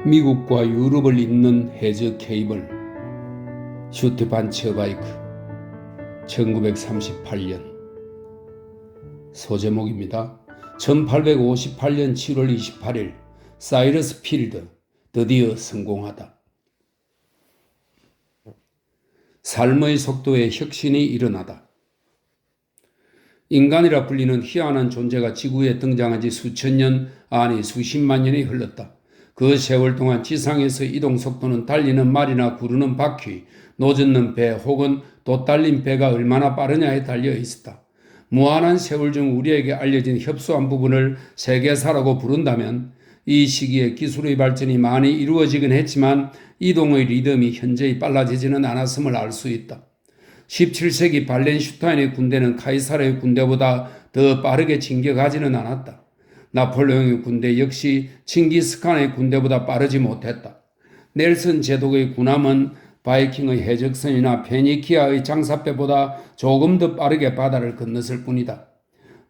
미국과 유럽을 잇는 해저 케이블 슈트반처바이크 1938년 소제목입니다. 1858년 7월 28일 사이러스 필드 드디어 성공하다. 삶의 속도에 혁신이 일어나다. 인간이라 불리는 희한한 존재가 지구에 등장한 지 수천 년, 아니 수십만 년이 흘렀다. 그 세월 동안 지상에서 이동 속도는 달리는 말이나 구르는 바퀴, 노젓는 배 혹은 돛달린 배가 얼마나 빠르냐에 달려 있었다. 무한한 세월 중 우리에게 알려진 협소한 부분을 세계사라고 부른다면 이 시기에 기술의 발전이 많이 이루어지긴 했지만 이동의 리듬이 현저히 빨라지지는 않았음을 알 수 있다. 17세기 발렌슈타인의 군대는 카이사르의 군대보다 더 빠르게 진격하지는 않았다. 나폴레옹의 군대 역시 칭기스칸의 군대보다 빠르지 못했다. 넬슨 제독의 군함은 바이킹의 해적선이나 페니키아의 장사배보다 조금 더 빠르게 바다를 건넜을 뿐이다.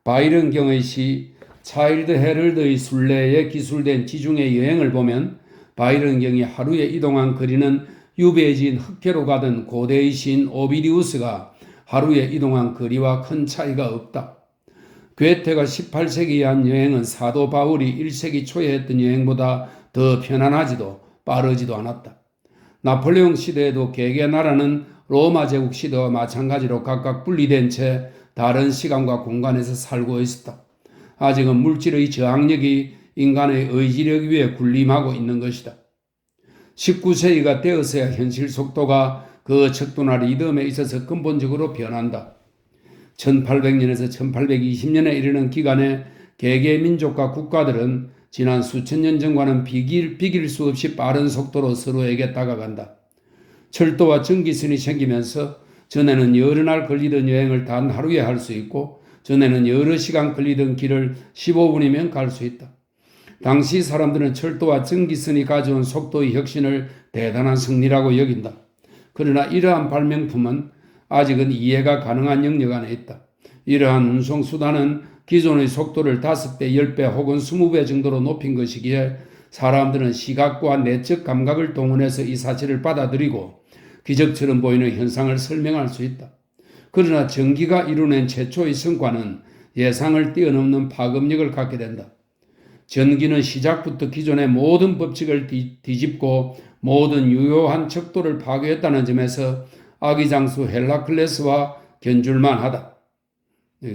바이런 경의 시 차일드 헤럴드의 순례에 기술된 지중해 여행을 보면 바이런 경이 하루에 이동한 거리는 유배지인 흑해로 가던 고대의 시인 오비디우스가 하루에 이동한 거리와 큰 차이가 없다. 괴테가 18세기에 한 여행은 사도 바울이 1세기 초에 했던 여행보다 더 편안하지도 빠르지도 않았다. 나폴레옹 시대에도 개개 나라는 로마 제국 시대와 마찬가지로 각각 분리된 채 다른 시간과 공간에서 살고 있었다. 아직은 물질의 저항력이 인간의 의지력 위에 군림하고 있는 것이다. 19세기가 되어서야 현실 속도가 그 척도나 리듬에 있어서 근본적으로 변한다. 1800년에서 1820년에 이르는 기간에 개개 민족과 국가들은 지난 수천 년 전과는 비길 수 없이 빠른 속도로 서로에게 다가간다. 철도와 전기선이 생기면서 전에는 여러 날 걸리던 여행을 단 하루에 할 수 있고 전에는 여러 시간 걸리던 길을 15분이면 갈 수 있다. 당시 사람들은 철도와 전기선이 가져온 속도의 혁신을 대단한 승리라고 여긴다. 그러나 이러한 발명품은 아직은 이해가 가능한 영역 안에 있다. 이러한 운송수단은 기존의 속도를 5배, 10배 혹은 20배 정도로 높인 것이기에 사람들은 시각과 내적 감각을 동원해서 이 사실을 받아들이고 기적처럼 보이는 현상을 설명할 수 있다. 그러나 전기가 이뤄낸 최초의 성과는 예상을 뛰어넘는 파급력을 갖게 된다. 전기는 시작부터 기존의 모든 법칙을 뒤집고 모든 유효한 척도를 파괴했다는 점에서 아기장수 헬라클레스와 견줄만 하다.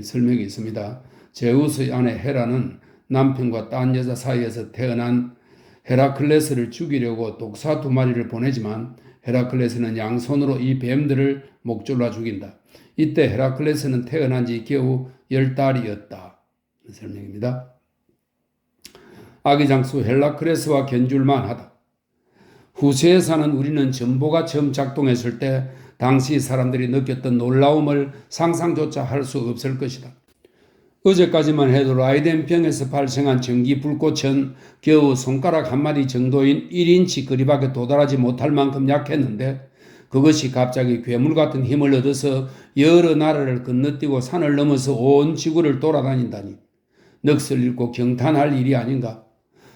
설명이 있습니다. 제우스의 아내 헤라는 남편과 딴 여자 사이에서 태어난 헤라클레스를 죽이려고 독사 2마리를 보내지만 헤라클레스는 양손으로 이 뱀들을 목졸라 죽인다. 이때 헤라클레스는 태어난 지 겨우 10달이었다. 설명입니다. 아기장수 헬라클레스와 견줄만 하다. 후세에 사는 우리는 전보가 처음 작동했을 때 당시 사람들이 느꼈던 놀라움을 상상조차 할 수 없을 것이다. 어제까지만 해도 라이덴병에서 발생한 전기 불꽃은 겨우 손가락 한마디 정도인 1인치 거리밖에 도달하지 못할 만큼 약했는데 그것이 갑자기 괴물 같은 힘을 얻어서 여러 나라를 건너뛰고 산을 넘어서 온 지구를 돌아다닌다니 넋을 잃고 경탄할 일이 아닌가.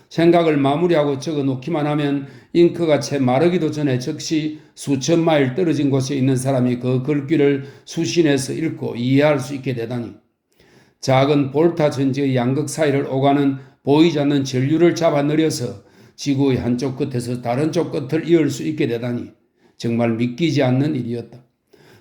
생각을 마무리하고 적어 놓기만 하면 잉크가 채 마르기도 전에 즉시 수천 마일 떨어진 곳에 있는 사람이 그 글귀를 수신해서 읽고 이해할 수 있게 되다니. 작은 볼타 전지의 양극 사이를 오가는 보이지 않는 전류를 잡아내려서 지구의 한쪽 끝에서 다른 쪽 끝을 이을 수 있게 되다니 정말 믿기지 않는 일이었다.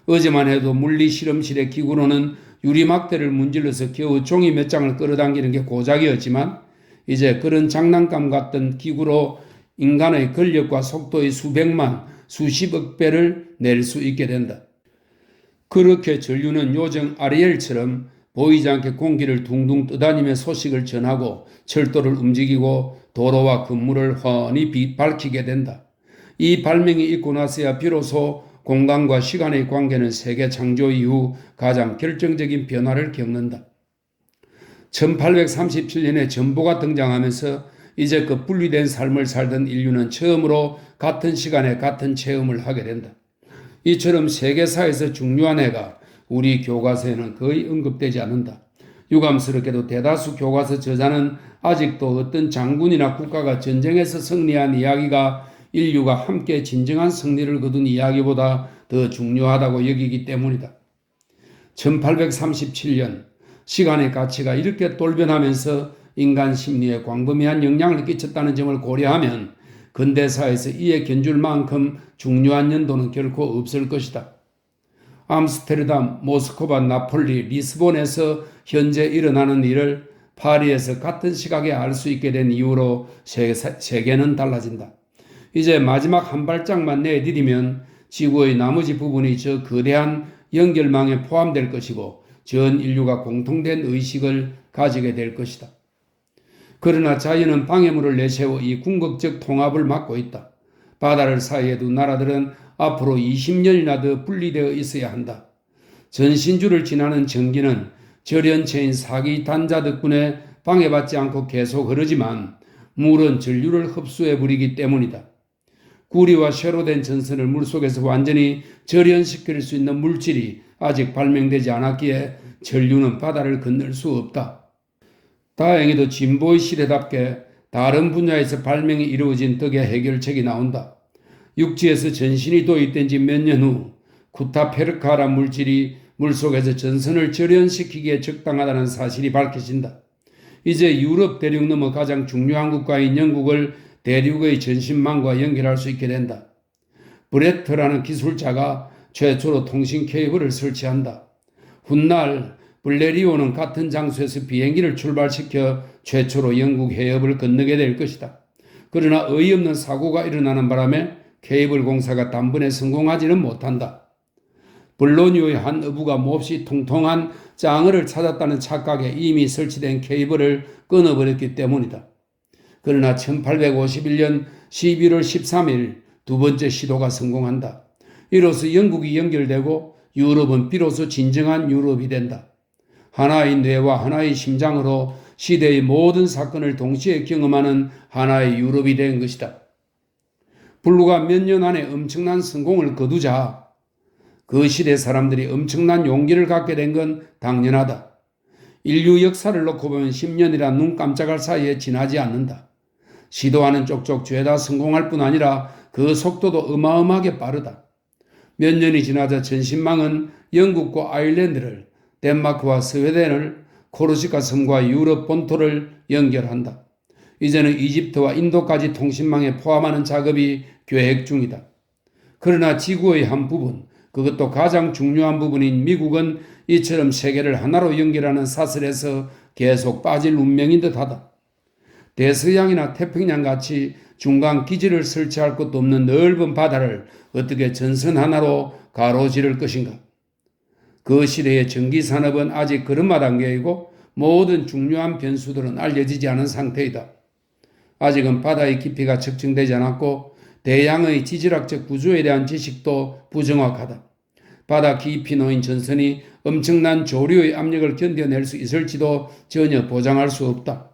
어제만 해도 물리 실험실의 기구로는 유리막대를 문질러서 겨우 종이 몇 장을 끌어당기는 게 고작이었지만 이제 그런 장난감 같던 기구로 인간의 근력과 속도의 수백만, 수십억 배를 낼 수 있게 된다. 그렇게 전류는 요정 아리엘처럼 보이지 않게 공기를 둥둥 떠다니며 소식을 전하고 철도를 움직이고 도로와 건물을 훤히 밝히게 된다. 이 발명이 있고 나서야 비로소 공간과 시간의 관계는 세계 창조 이후 가장 결정적인 변화를 겪는다. 1837년에 전보가 등장하면서 이제껏 분리된 삶을 살던 인류는 처음으로 같은 시간에 같은 체험을 하게 된다. 이처럼 세계사에서 중요한 해가 우리 교과서에는 거의 언급되지 않는다. 유감스럽게도 대다수 교과서 저자는 아직도 어떤 장군이나 국가가 전쟁에서 승리한 이야기가 인류가 함께 진정한 승리를 거둔 이야기보다 더 중요하다고 여기기 때문이다. 1837년 시간의 가치가 이렇게 돌변하면서 인간 심리에 광범위한 영향을 끼쳤다는 점을 고려하면 근대사에서 이에 견줄 만큼 중요한 연도는 결코 없을 것이다. 암스테르담, 모스크바, 나폴리, 리스본에서 현재 일어나는 일을 파리에서 같은 시각에 알 수 있게 된 이후로 세계는 달라진다. 이제 마지막 한 발짝만 내디디면 지구의 나머지 부분이 저 거대한 연결망에 포함될 것이고 전 인류가 공통된 의식을 가지게 될 것이다. 그러나 자연은 방해물을 내세워 이 궁극적 통합을 막고 있다. 바다를 사이에 둔 나라들은 앞으로 20년이나 더 분리되어 있어야 한다. 전신주를 지나는 전기는 절연체인 사기 단자 덕분에 방해받지 않고 계속 흐르지만 물은 전류를 흡수해 버리기 때문이다. 구리와 쇠로 된 전선을 물속에서 완전히 절연시킬 수 있는 물질이 아직 발명되지 않았기에 전류는 바다를 건널 수 없다. 다행히도 진보의 시대답게 다른 분야에서 발명이 이루어진 덕에 해결책이 나온다. 육지에서 전신이 도입된 지 몇 년 후 쿠타페르카란 물질이 물속에서 전선을 절연시키기에 적당하다는 사실이 밝혀진다. 이제 유럽 대륙 넘어 가장 중요한 국가인 영국을 대륙의 전신망과 연결할 수 있게 된다. 브레트라는 기술자가 최초로 통신 케이블을 설치한다. 훗날 블레리오는 같은 장소에서 비행기를 출발시켜 최초로 영국 해협을 건너게 될 것이다. 그러나 어이없는 사고가 일어나는 바람에 케이블 공사가 단번에 성공하지는 못한다. 볼로니오의 한 어부가 몹시 통통한 짱어를 찾았다는 착각에 이미 설치된 케이블을 끊어버렸기 때문이다. 그러나 1851년 11월 13일 두 번째 시도가 성공한다. 이로써 영국이 연결되고 유럽은 비로소 진정한 유럽이 된다. 하나의 뇌와 하나의 심장으로 시대의 모든 사건을 동시에 경험하는 하나의 유럽이 된 것이다. 불과 몇 년 안에 엄청난 성공을 거두자 그 시대 사람들이 엄청난 용기를 갖게 된 건 당연하다. 인류 역사를 놓고 보면 10년이라 눈 깜짝할 사이에 지나지 않는다. 시도하는 쪽쪽 죄다 성공할 뿐 아니라 그 속도도 어마어마하게 빠르다. 몇 년이 지나자 전신망은 영국과 아일랜드를, 덴마크와 스웨덴을, 코르시카 섬과 유럽 본토를 연결한다. 이제는 이집트와 인도까지 통신망에 포함하는 작업이 계획 중이다. 그러나 지구의 한 부분, 그것도 가장 중요한 부분인 미국은 이처럼 세계를 하나로 연결하는 사슬에서 계속 빠질 운명인 듯하다. 대서양이나 태평양 같이 중간 기지를 설치할 것도 없는 넓은 바다를 어떻게 전선 하나로 가로지를 것인가? 그 시대의 전기산업은 아직 걸음마 단계이고 모든 중요한 변수들은 알려지지 않은 상태이다. 아직은 바다의 깊이가 측정되지 않았고 대양의 지질학적 구조에 대한 지식도 부정확하다. 바다 깊이 놓인 전선이 엄청난 조류의 압력을 견뎌낼 수 있을지도 전혀 보장할 수 없다.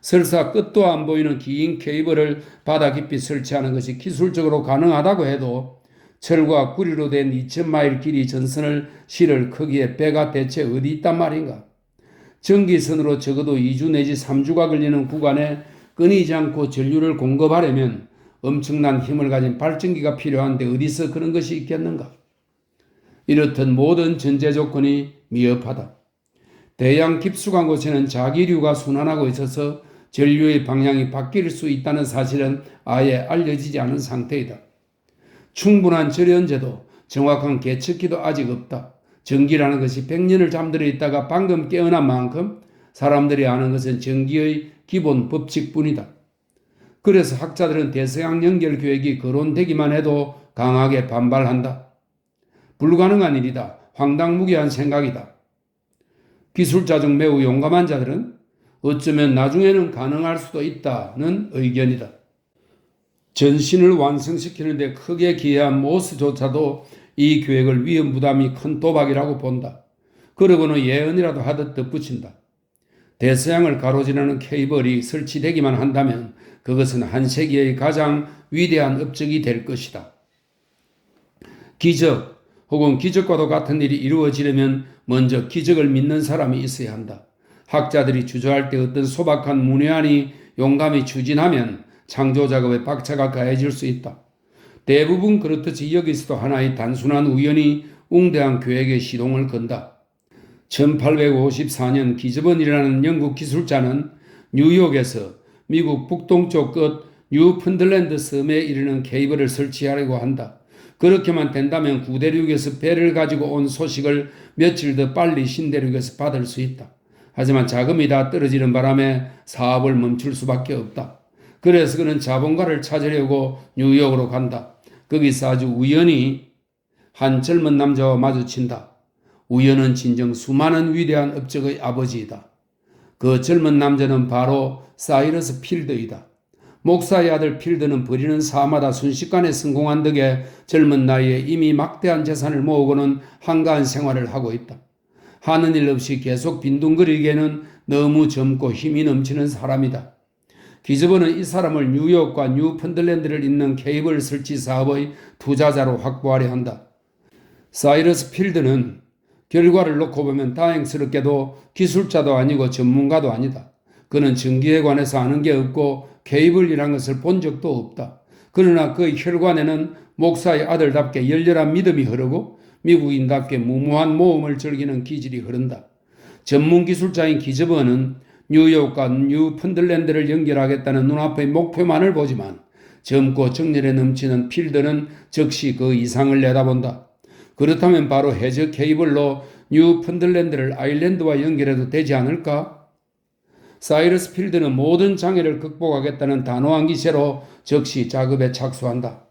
설사 끝도 안 보이는 긴 케이블을 바다 깊이 설치하는 것이 기술적으로 가능하다고 해도 철과 구리로 된 2000마일 길이 전선을 실을 크기의 배가 대체 어디 있단 말인가? 전기선으로 적어도 2주 내지 3주가 걸리는 구간에 끊이지 않고 전류를 공급하려면 엄청난 힘을 가진 발전기가 필요한데 어디서 그런 것이 있겠는가? 이렇듯 모든 전제 조건이 미흡하다. 대양 깊숙한 곳에는 자기류가 순환하고 있어서 전류의 방향이 바뀔 수 있다는 사실은 아예 알려지지 않은 상태이다. 충분한 절연제도, 정확한 계측기도 아직 없다. 전기라는 것이 100년을 잠들어 있다가 방금 깨어난 만큼 사람들이 아는 것은 전기의 기본 법칙뿐이다. 그래서 학자들은 대서양 연결 계획이 거론되기만 해도 강하게 반발한다. 불가능한 일이다. 황당무계한 생각이다. 기술자 중 매우 용감한 자들은 어쩌면 나중에는 가능할 수도 있다는 의견이다. 전신을 완성시키는 데 크게 기여한 모스조차도 이 계획을 위험 부담이 큰 도박이라고 본다. 그러고는 예언이라도 하듯 덧붙인다. 대서양을 가로지르는 케이블이 설치되기만 한다면 그것은 한 세기의 가장 위대한 업적이 될 것이다. 기적 혹은 기적과도 같은 일이 이루어지려면 먼저 기적을 믿는 사람이 있어야 한다. 학자들이 주저할 때 어떤 소박한 문외한이 용감히 추진하면 창조 작업에 박차가 가해질 수 있다. 대부분 그렇듯이 여기서도 하나의 단순한 우연이 웅대한 계획의 시동을 건다. 1854년 기즈번이라는 영국 기술자는 뉴욕에서 미국 북동쪽 끝 뉴펀들랜드 섬에 이르는 케이블을 설치하려고 한다. 그렇게만 된다면 구대륙에서 배를 가지고 온 소식을 며칠 더 빨리 신대륙에서 받을 수 있다. 하지만 자금이 다 떨어지는 바람에 사업을 멈출 수밖에 없다. 그래서 그는 자본가를 찾으려고 뉴욕으로 간다. 거기서 아주 우연히 한 젊은 남자와 마주친다. 우연은 진정 수많은 위대한 업적의 아버지이다. 그 젊은 남자는 바로 사이러스 필드이다. 목사의 아들 필드는 버리는 사마다 순식간에 성공한 덕에 젊은 나이에 이미 막대한 재산을 모으고는 한가한 생활을 하고 있다. 하는 일 없이 계속 빈둥거리기에는 너무 젊고 힘이 넘치는 사람이다. 기즈번은 이 사람을 뉴욕과 뉴펀들랜드를 잇는 케이블 설치 사업의 투자자로 확보하려 한다. 사이러스 필드는 결과를 놓고 보면 다행스럽게도 기술자도 아니고 전문가도 아니다. 그는 전기에 관해서 아는 게 없고 케이블이란 것을 본 적도 없다. 그러나 그의 혈관에는 목사의 아들답게 열렬한 믿음이 흐르고 미국인답게 무모한 모험을 즐기는 기질이 흐른다. 전문 기술자인 기즈번은 뉴욕과 뉴펀들랜드를 연결하겠다는 눈앞의 목표만을 보지만 젊고 정열에 넘치는 필드는 즉시 그 이상을 내다본다. 그렇다면 바로 해저 케이블로 뉴펀들랜드를 아일랜드와 연결해도 되지 않을까? 사이러스 필드는 모든 장애를 극복하겠다는 단호한 기세로 즉시 작업에 착수한다.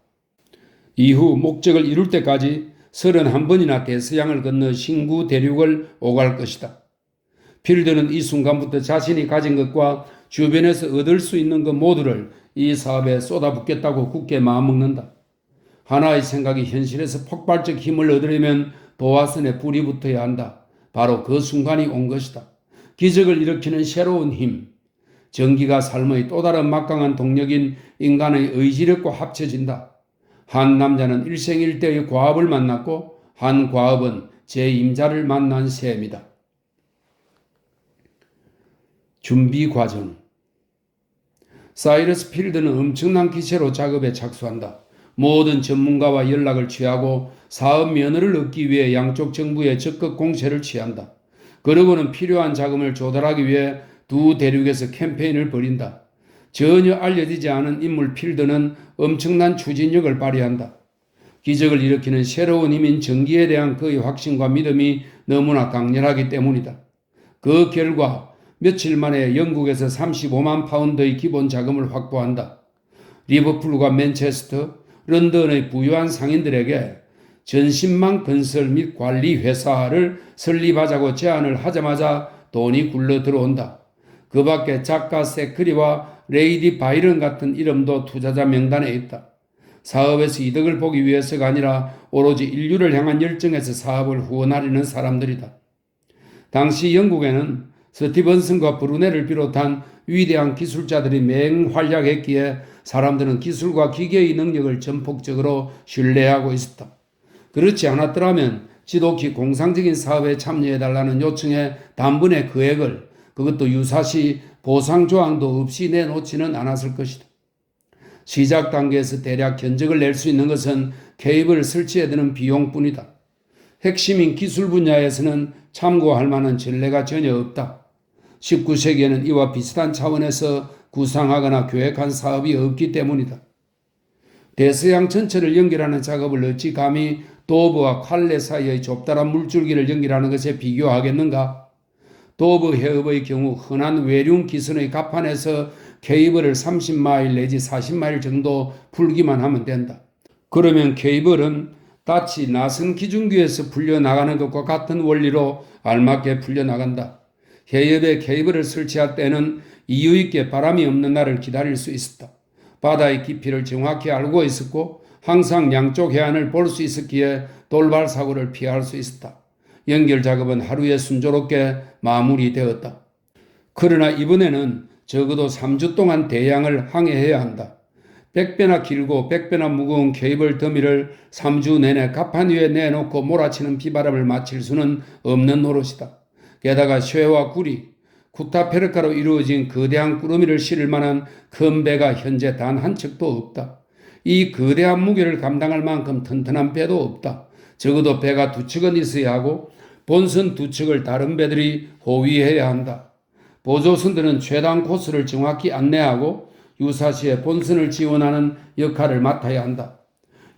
이후 목적을 이룰 때까지 31번이나 대서양을 건너 신구 대륙을 오갈 것이다. 필드는 이 순간부터 자신이 가진 것과 주변에서 얻을 수 있는 것 모두를 이 사업에 쏟아붓겠다고 굳게 마음먹는다. 하나의 생각이 현실에서 폭발적 힘을 얻으려면 도화선에 불이 붙어야 한다. 바로 그 순간이 온 것이다. 기적을 일으키는 새로운 힘, 전기가 삶의 또 다른 막강한 동력인 인간의 의지력과 합쳐진다. 한 남자는 일생일대의 과업을 만났고 한 과업은 제 임자를 만난 셈이다. 준비 과정. 사이러스 필드는 엄청난 기세로 작업에 착수한다. 모든 전문가와 연락을 취하고 사업 면허를 얻기 위해 양쪽 정부에 적극 공세를 취한다. 그러고는 필요한 자금을 조달하기 위해 두 대륙에서 캠페인을 벌인다. 전혀 알려지지 않은 인물 필드는 엄청난 추진력을 발휘한다. 기적을 일으키는 새로운 힘인 전기에 대한 그의 확신과 믿음이 너무나 강렬하기 때문이다. 그 결과 며칠 만에 영국에서 35만 파운드의 기본 자금을 확보한다. 리버풀과 맨체스터, 런던의 부유한 상인들에게 전신망 건설 및 관리 회사를 설립하자고 제안을 하자마자 돈이 굴러 들어온다. 그 밖에 작가 세크리와 레이디 바이런 같은 이름도 투자자 명단에 있다. 사업에서 이득을 보기 위해서가 아니라 오로지 인류를 향한 열정에서 사업을 후원하려는 사람들이다. 당시 영국에는 스티븐슨과 브루넬을 비롯한 위대한 기술자들이 맹활약했기에 사람들은 기술과 기계의 능력을 전폭적으로 신뢰하고 있었다. 그렇지 않았더라면 지독히 공상적인 사업에 참여해달라는 요청에 단번에 금액을, 그것도 유사시 보상조항도 없이 내놓지는 않았을 것이다. 시작 단계에서 대략 견적을 낼 수 있는 것은 케이블을 설치에 드는 비용뿐이다. 핵심인 기술 분야에서는 참고할 만한 전례가 전혀 없다. 19세기에는 이와 비슷한 차원에서 구상하거나 계획한 사업이 없기 때문이다. 대서양 전체를 연결하는 작업을 어찌 감히 도브와 칼레 사이의 좁다란 물줄기를 연결하는 것에 비교하겠는가? 도브 해협의 경우 흔한 외륜 기선의 갑판에서 케이블을 30마일 내지 40마일 정도 풀기만 하면 된다. 그러면 케이블은 닻이 나선 기중기에서 풀려나가는 것과 같은 원리로 알맞게 풀려나간다. 해협에 케이블을 설치할 때는 이유 있게 바람이 없는 날을 기다릴 수 있었다. 바다의 깊이를 정확히 알고 있었고 항상 양쪽 해안을 볼 수 있었기에 돌발 사고를 피할 수 있었다. 연결 작업은 하루에 순조롭게 마무리되었다. 그러나 이번에는 적어도 3주 동안 대양을 항해해야 한다. 100배나 길고 100배나 무거운 케이블 더미를 3주 내내 갑판 위에 내놓고 몰아치는 비바람을 맞힐 수는 없는 노릇이다. 게다가 쇠와 구리, 쿠타페르카로 이루어진 거대한 꾸러미를 실을 만한 큰 배가 현재 단 한 척도 없다. 이 거대한 무게를 감당할 만큼 튼튼한 배도 없다. 적어도 배가 두 척은 있어야 하고 본선 두 척을 다른 배들이 호위해야 한다. 보조선들은 최단 코스를 정확히 안내하고 유사시에 본선을 지원하는 역할을 맡아야 한다.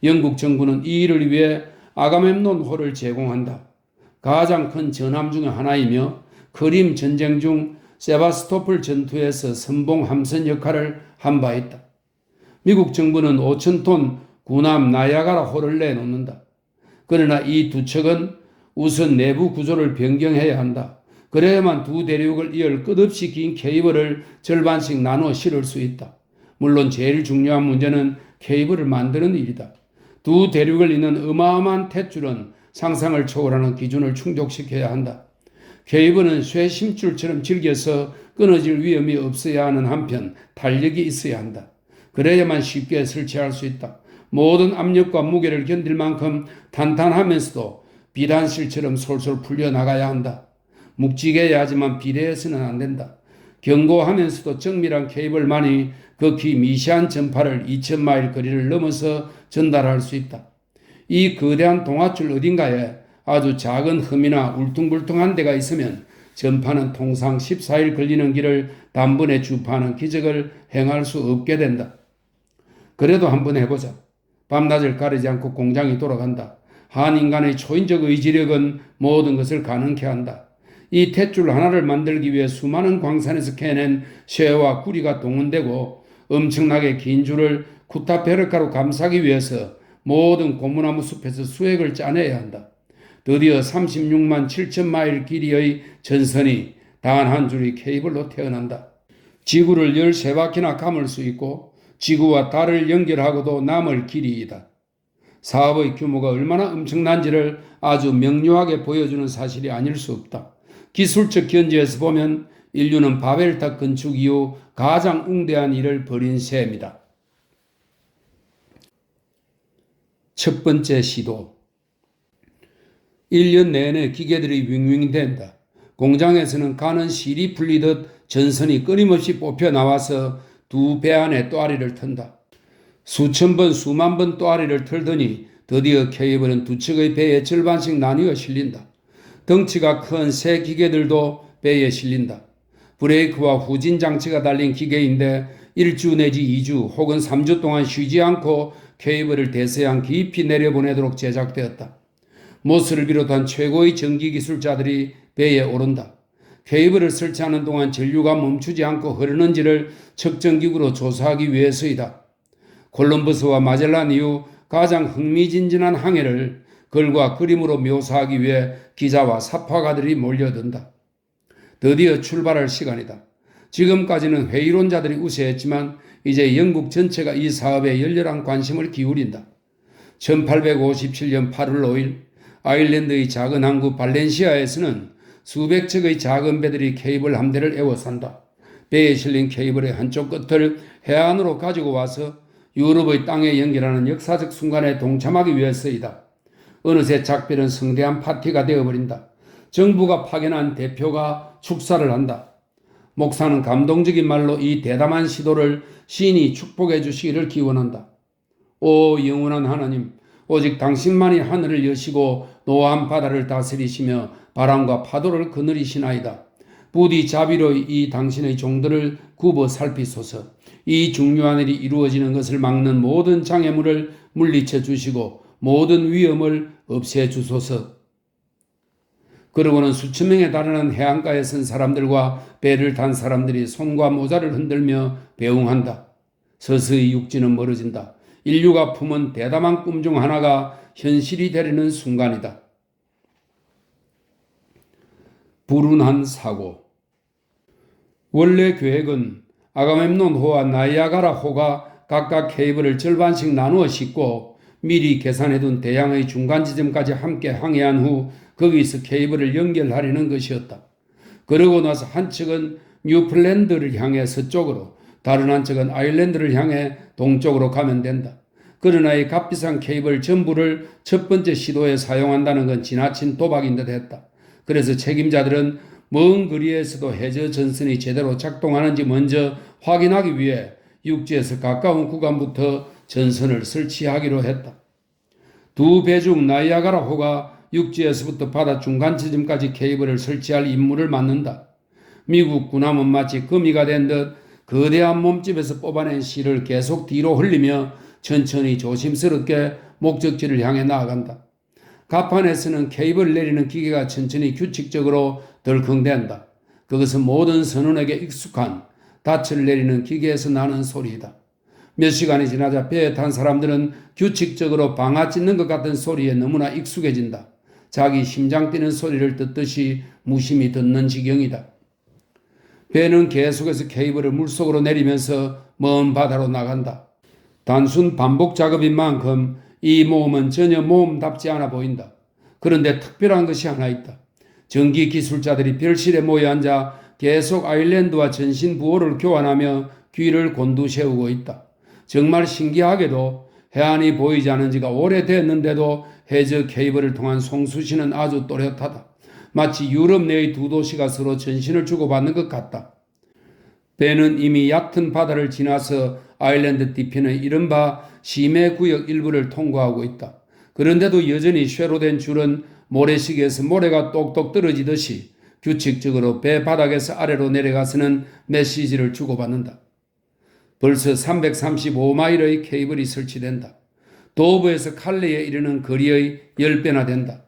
영국 정부는 이 일을 위해 아가멤논호를 제공한다. 가장 큰 전함 중 하나이며 크림 전쟁 중 세바스토폴 전투에서 선봉 함선 역할을 한 바 있다. 미국 정부는 5,000톤 군함 나야가라호를 내놓는다. 그러나 이 두 척은 우선 내부 구조를 변경해야 한다. 그래야만 두 대륙을 이을 끝없이 긴 케이블을 절반씩 나누어 실을 수 있다. 물론 제일 중요한 문제는 케이블을 만드는 일이다. 두 대륙을 잇는 어마어마한 탯줄은 상상을 초월하는 기준을 충족시켜야 한다. 케이블은 쇠심줄처럼 질겨서 끊어질 위험이 없어야 하는 한편 탄력이 있어야 한다. 그래야만 쉽게 설치할 수 있다. 모든 압력과 무게를 견딜 만큼 탄탄하면서도 비단실처럼 솔솔 풀려나가야 한다. 묵직해야 하지만 비대해서는 안 된다. 견고하면서도 정밀한 케이블만이 극히 미세한 전파를 2,000마일 거리를 넘어서 전달할 수 있다. 이 거대한 동아줄 어딘가에 아주 작은 흠이나 울퉁불퉁한 데가 있으면 전파는 통상 14일 걸리는 길을 단번에 주파하는 기적을 행할 수 없게 된다. 그래도 한번 해보자. 밤낮을 가리지 않고 공장이 돌아간다. 한 인간의 초인적 의지력은 모든 것을 가능케 한다. 이 탯줄 하나를 만들기 위해 수많은 광산에서 캐낸 쇠와 구리가 동원되고 엄청나게 긴 줄을 쿠타페르카로 감싸기 위해서 모든 고무나무 숲에서 수액을 짜내야 한다. 드디어 36만 7천 마일 길이의 전선이 단 한 줄의 케이블로 태어난다. 지구를 13바퀴나 감을 수 있고 지구와 달을 연결하고도 남을 길이이다. 사업의 규모가 얼마나 엄청난지를 아주 명료하게 보여주는 사실이 아닐 수 없다. 기술적 견지에서 보면 인류는 바벨탑 건축 이후 가장 웅대한 일을 벌인 셈이다. 첫 번째 시도. 1년 내내 기계들이 윙윙댄다. 공장에서는 가는 실이 풀리듯 전선이 끊임없이 뽑혀 나와서 두 배 안에 또아리를 턴다. 수천 번, 수만 번 또아리를 털더니 드디어 케이블은 두 척의 배에 절반씩 나뉘어 실린다. 덩치가 큰 새 기계들도 배에 실린다. 브레이크와 후진 장치가 달린 기계인데 1주 내지 2주 혹은 3주 동안 쉬지 않고 케이블을 대서양 깊이 내려보내도록 제작되었다. 모스를 비롯한 최고의 전기기술자들이 배에 오른다. 케이블을 설치하는 동안 전류가 멈추지 않고 흐르는지를 측정기구로 조사하기 위해서이다. 콜럼버스와 마젤란 이후 가장 흥미진진한 항해를 글과 그림으로 묘사하기 위해 기자와 사파가들이 몰려든다. 드디어 출발할 시간이다. 지금까지는 회의론자들이 우세했지만 이제 영국 전체가 이 사업에 열렬한 관심을 기울인다. 1857년 8월 5일 아일랜드의 작은 항구 발렌시아에서는 수백 척의 작은 배들이 케이블 함대를 에워싼다. 배에 실린 케이블의 한쪽 끝을 해안으로 가지고 와서 유럽의 땅에 연결하는 역사적 순간에 동참하기 위해서이다. 어느새 작별은 성대한 파티가 되어버린다. 정부가 파견한 대표가 축사를 한다. 목사는 감동적인 말로 이 대담한 시도를 신이 축복해 주시기를 기원한다. 오 영원한 하나님, 오직 당신만이 하늘을 여시고 노한 바다를 다스리시며 바람과 파도를 거느리시나이다. 부디 자비로이 이 당신의 종들을 굽어 살피소서. 이 중요한 일이 이루어지는 것을 막는 모든 장애물을 물리쳐 주시고 모든 위험을 없애 주소서. 그러고는 수천 명에 달하는 해안가에 선 사람들과 배를 탄 사람들이 손과 모자를 흔들며 배웅한다. 서서히 육지는 멀어진다. 인류가 품은 대담한 꿈 중 하나가 현실이 되려는 순간이다. 불운한 사고. 원래 계획은 아가멤논호와 나이아가라호가 각각 케이블을 절반씩 나누어 싣고 미리 계산해둔 대양의 중간 지점까지 함께 항해한 후 거기서 케이블을 연결하려는 것이었다. 그러고 나서 한 척은 뉴플랜드를 향해 서쪽으로, 다른 한 척은 아일랜드를 향해 동쪽으로 가면 된다. 그러나 이 값비싼 케이블 전부를 첫 번째 시도에 사용한다는 건 지나친 도박인 듯 했다. 그래서 책임자들은 먼 거리에서도 해저 전선이 제대로 작동하는지 먼저 확인하기 위해 육지에서 가까운 구간부터 전선을 설치하기로 했다. 두 배 중 나이아가라호가 육지에서부터 바다 중간 지점까지 케이블을 설치할 임무를 맡는다. 미국 군함은 마치 거미가 된 듯 거대한 몸집에서 뽑아낸 실을 계속 뒤로 흘리며 천천히 조심스럽게 목적지를 향해 나아간다. 갑판에서는 케이블 내리는 기계가 천천히 규칙적으로 덜컹댄다. 그것은 모든 선원에게 익숙한 닻을 내리는 기계에서 나는 소리이다. 몇 시간이 지나자 배에 탄 사람들은 규칙적으로 방아 찢는 것 같은 소리에 너무나 익숙해진다. 자기 심장 뛰는 소리를 듣듯이 무심히 듣는 지경이다. 배는 계속해서 케이블을 물속으로 내리면서 먼 바다로 나간다. 단순 반복 작업인 만큼 이 모험은 전혀 모험답지 않아 보인다. 그런데 특별한 것이 하나 있다. 전기 기술자들이 별실에 모여 앉아 계속 아일랜드와 전신 부호를 교환하며 귀를 곤두세우고 있다. 정말 신기하게도 해안이 보이지 않은 지가 오래됐는데도 해저 케이블을 통한 송수시는 아주 또렷하다. 마치 유럽 내의 두 도시가 서로 전신을 주고받는 것 같다. 배는 이미 얕은 바다를 지나서 아일랜드 뒤편의 이른바 심해구역 일부를 통과하고 있다. 그런데도 여전히 쇠로된 줄은 모래시계에서 모래가 똑똑 떨어지듯이 규칙적으로 배 바닥에서 아래로 내려가서는 메시지를 주고받는다. 벌써 335마일의 케이블이 설치된다. 도브에서 칼레에 이르는 거리의 10배나 된다.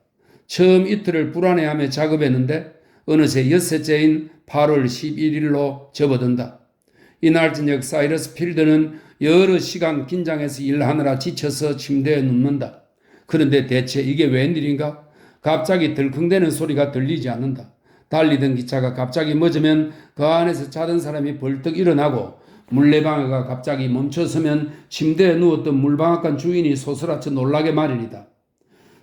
처음 이틀을 불안해하며 작업했는데 어느새 엿새째인 8월 11일로 접어든다. 이날 저녁 사이러스 필드는 여러 시간 긴장해서 일하느라 지쳐서 침대에 눕는다. 그런데 대체 이게 웬일인가? 갑자기 덜컹대는 소리가 들리지 않는다. 달리던 기차가 갑자기 멎으면 그 안에서 자던 사람이 벌떡 일어나고 물레방아가 갑자기 멈춰서면 침대에 누웠던 물방앗간 주인이 소스라쳐 놀라게 마련이다.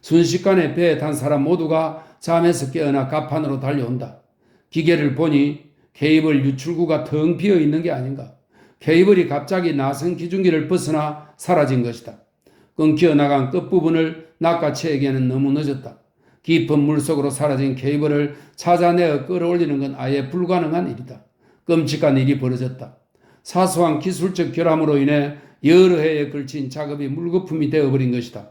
순식간에 배에 탄 사람 모두가 잠에서 깨어나 갑판으로 달려온다. 기계를 보니 케이블 유출구가 텅 비어 있는 게 아닌가. 케이블이 갑자기 나선 기중기를 벗어나 사라진 것이다. 끊겨 나간 끝부분을 낚아채기에는 너무 늦었다. 깊은 물속으로 사라진 케이블을 찾아내어 끌어올리는 건 아예 불가능한 일이다. 끔찍한 일이 벌어졌다. 사소한 기술적 결함으로 인해 여러 해에 걸친 작업이 물거품이 되어버린 것이다.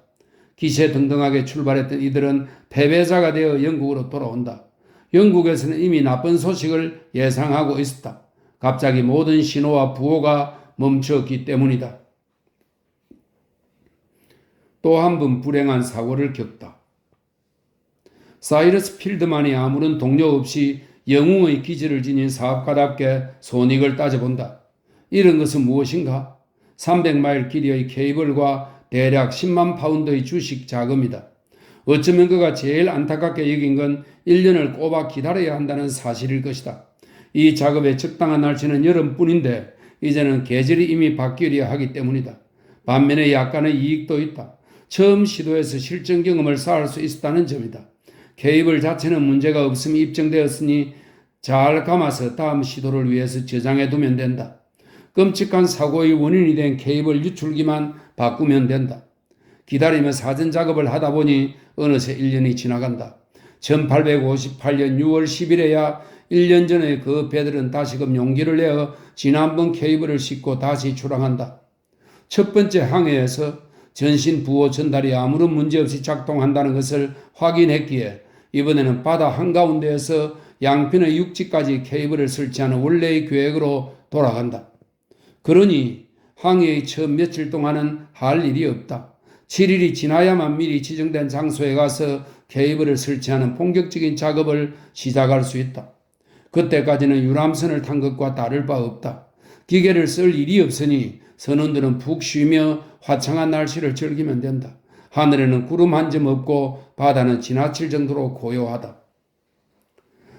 기세등등하게 출발했던 이들은 패배자가 되어 영국으로 돌아온다. 영국에서는 이미 나쁜 소식을 예상하고 있었다. 갑자기 모든 신호와 부호가 멈췄기 때문이다. 또 한 번 불행한 사고를 겪다. 사이러스 필드만이 아무런 동료 없이 영웅의 기질을 지닌 사업가답게 손익을 따져본다. 이런 것은 무엇인가? 300마일 길이의 케이블과 대략 10만 파운드의 주식 자금이다. 어쩌면 그가 제일 안타깝게 여긴 건 1년을 꼬박 기다려야 한다는 사실일 것이다. 이 작업의 적당한 날씨는 여름뿐인데 이제는 계절이 이미 바뀌려 하기 때문이다. 반면에 약간의 이익도 있다. 처음 시도해서 실전 경험을 쌓을 수 있었다는 점이다. 케이블 자체는 문제가 없음이 입증되었으니 잘 감아서 다음 시도를 위해서 저장해 두면 된다. 끔찍한 사고의 원인이 된 케이블 유출기만 바꾸면 된다. 기다리며 사전 작업을 하다 보니 어느새 1년이 지나간다. 1858년 6월 10일에야 1년 전에 그 배들은 다시금 용기를 내어 지난번 케이블을 싣고 다시 출항한다. 첫 번째 항해에서 전신 부호 전달이 아무런 문제없이 작동한다는 것을 확인했기에 이번에는 바다 한가운데에서 양편의 육지까지 케이블을 설치하는 원래의 계획으로 돌아간다. 그러니 항해의 첫 며칠 동안은 할 일이 없다. 7일이 지나야만 미리 지정된 장소에 가서 케이블을 설치하는 본격적인 작업을 시작할 수 있다. 그때까지는 유람선을 탄 것과 다를 바 없다. 기계를 쓸 일이 없으니 선원들은 푹 쉬며 화창한 날씨를 즐기면 된다. 하늘에는 구름 한 점 없고 바다는 지나칠 정도로 고요하다.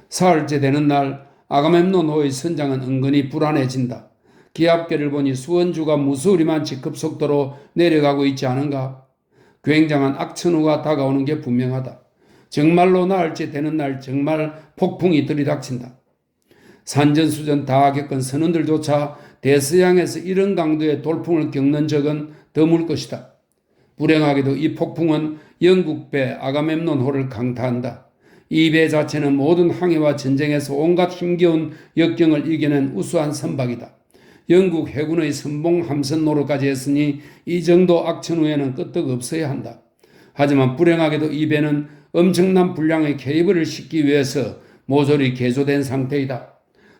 사흘째 되는 날 아가멤논호의 선장은 은근히 불안해진다. 기압계를 보니 수원주가 무수리만치 급속도로 내려가고 있지 않은가? 굉장한 악천후가 다가오는 게 분명하다. 정말로 나흘째 되는 날 정말 폭풍이 들이닥친다. 산전수전 다 겪은 선원들조차 대서양에서 이런 강도의 돌풍을 겪는 적은 드물 것이다. 불행하게도 이 폭풍은 영국배 아가멤논호를 강타한다. 이 배 자체는 모든 항해와 전쟁에서 온갖 힘겨운 역경을 이겨낸 우수한 선박이다. 영국 해군의 선봉 함선 노릇까지 했으니 이 정도 악천 후에는 끄떡 없어야 한다. 하지만 불행하게도 이 배는 엄청난 분량의 케이블을 싣기 위해서 모조리 개조된 상태이다.